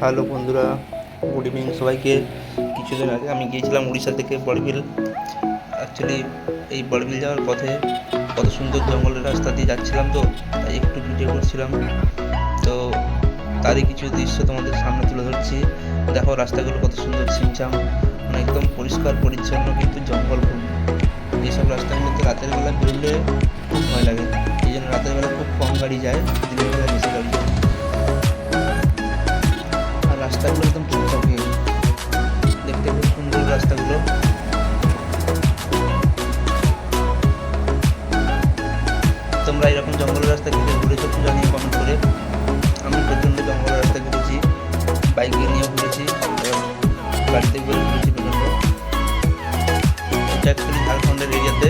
Hello বন্ধুরা, good evening সবাইকে। কিছুদিন আগে আমি গিয়েছিলাম উড়িষ্যা থেকে বড়বিল। অ্যাকচুয়ালি এই বড়বিল যাওয়ার পথে কত সুন্দর জঙ্গলের রাস্তা দিয়ে যাচ্ছিলাম, তো তাই একটু ভিডিও করছিলাম। তো তারই কিছু দৃশ্য তোমাদের সামনে তুলে ধরছি। দেখো রাস্তাগুলো কত সুন্দর ছিমছাম, মানে একদম পরিষ্কার পরিচ্ছন্ন, কিন্তু জঙ্গল খুব। এইসব রাস্তাগুলোতে রাতের বেলা বেরোলে খুব ভয় লাগে। এই জন্য রাতের বেলা খুব কম গাড়ি যায়, দিনের বেলা বেশি গাড়ি যায়। আর রাস্তাগুলো একদম চকচকে, দেখতে খুব সুন্দর রাস্তাগুলো। তোমরা এরকম জঙ্গলের রাস্তা থেকে ঘুরেছো একটু জানিয়ে কমেন্ট করে। আমি প্রচণ্ড জঙ্গলের রাস্তা ঘুরেছি, বাইকে নিয়েও ঘুরেছি, গাড়িতে করে ঘুরেছি প্রচণ্ড। এটা অ্যাকচুয়ালি ঝাড়খণ্ডের এরিয়াতে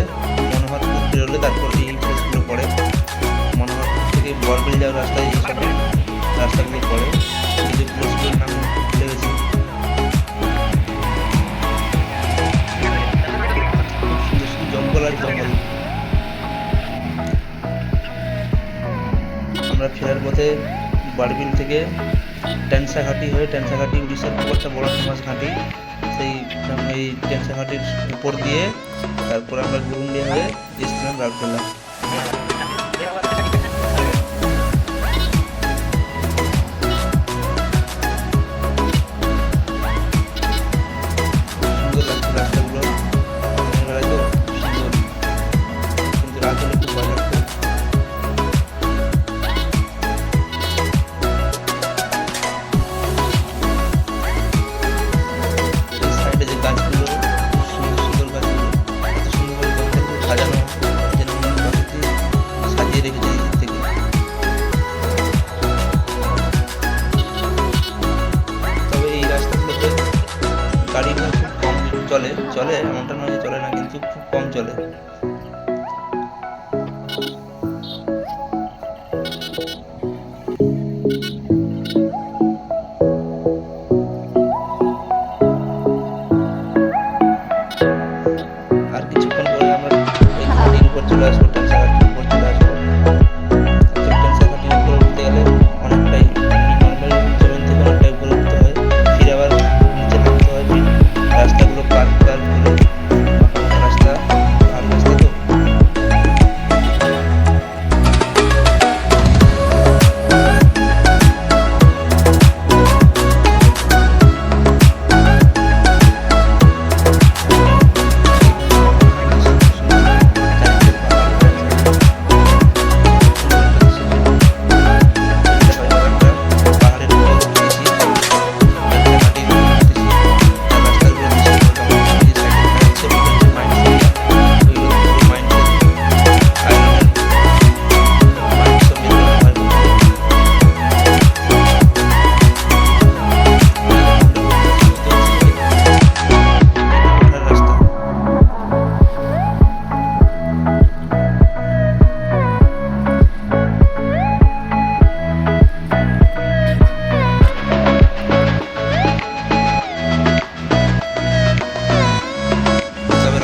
মনোহরপুর বেরোলে তারপর এই প্লেসগুলো পড়ে। মনোহরপুর থেকে বড়বিল যাওয়ার রাস্তায় এইসব রাস্তাগুলো পড়ে, কিন্তু প্লেসগুলোর নাম ভুলে গেছি। জঙ্গল আর জঙ্গল। আমরা ফেরার পথে বড়বিল থেকে ট্যান্সাঘাটি হয়ে, ট্যান্সাঘাটি উড়িষ্যার খুব একটা বড় ফেমাস ঘাঁটি, এই ট্যান্সাঘাটির উপর দিয়ে তারপর আমরা গুরুন্ডিয়া হয়ে এসেছিলাম রাউরকেলা। সুন্দর লাগছে রাস্তাগুলো, দিনের বেলায় তো সুন্দর, কিন্তু রাত হলে খুব ভয় লাগতো। সাইডে যে গাছগুলো, সুন্দর সুন্দর গাছগুলো, এত সুন্দর জঙ্গলকে সাজানো, যেন প্রকৃতি সাজিয়ে রেখেছে এই দিক থেকে। তবে এই রাস্তাগুলোতে গাড়ি খুব কম চলে, চলে এমনটা নয় যে চলে না, কিন্তু খুব কম চলে। আর কিছুক্ষণ পরে আমরা ওই ঘাটির উপর চলে আসবো, ট্যান্সাঘাটির উপর চলে আসবো। ট্যান্সাঘাটির উপরে উঠতে গেলে অনেকটাই নর্মাল জীবন থেকে অনেকটাই উপরে উঠতে হয়, ফিরে আবার নিচে নামতে হয়। রাস্তাগুলো পার্ক করে, রাস্তা আর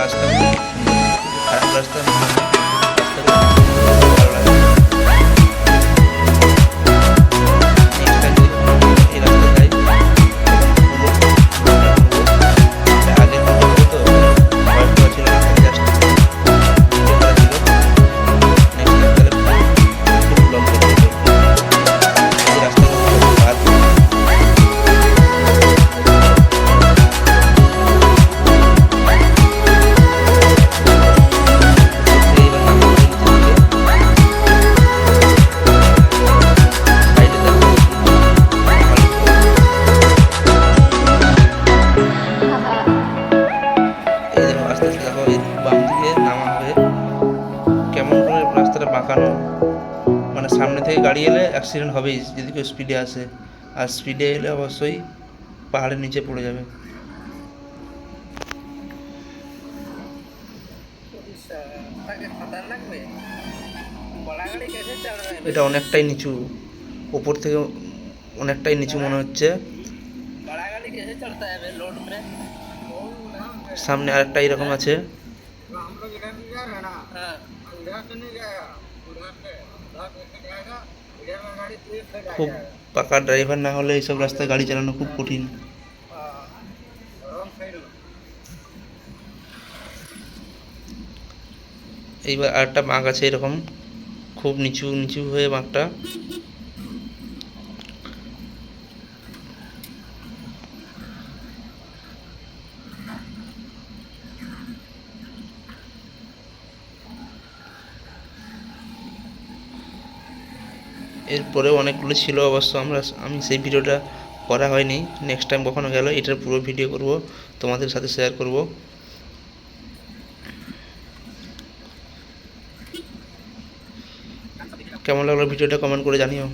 রাস্তা তো খারাপ রাস্তা না, রাস্তাগুলো ভালো লাগে। নেক্সট টাইম যদি এই রাস্তা যাই আগে তো ভয় পাওয়া ছিল না, জাস্ট ভিডিও করা ছিল। নেক্সট টাইম তাহলে ফুল ব্লগ করতে হবে। এই রাস্তাগুলো ভালো। আস্তে আস্তে দেখো এই বাম দিকে নামা হবে, কেমন করে রাস্তাটা বাঁকানো, মানে সামনে থেকে গাড়ি এলে অ্যাক্সিডেন্ট হবেই যদি কেউ স্পিডে আসে, আর স্পিডে এলে অবশ্যই পাহাড়ের নিচে পড়ে যাবে। এটা অনেকটাই নিচু, ওপর থেকে অনেকটাই নিচু মনে হচ্ছে। सामने আরেকটা এরকম আছে। খুব পাকা ড্রাইভার না হলে এইসব রাস্তায় গাড়ি চালানো খুব কঠিন। এইবার আরেকটা বাঁক আছে এরকম, খুব নিচু নিচু হয়ে বাঁকটা। এরপরেও অনেকগুলো ছিল অবশ্য, আমি সেই ভিডিওটা করা হয়নি। নেক্সট টাইম কখনো গেলে এটার পুরো ভিডিও করব, তোমাদের সাথে শেয়ার করব। কেমন লাগলো ভিডিওটা কমেন্ট করে জানিও।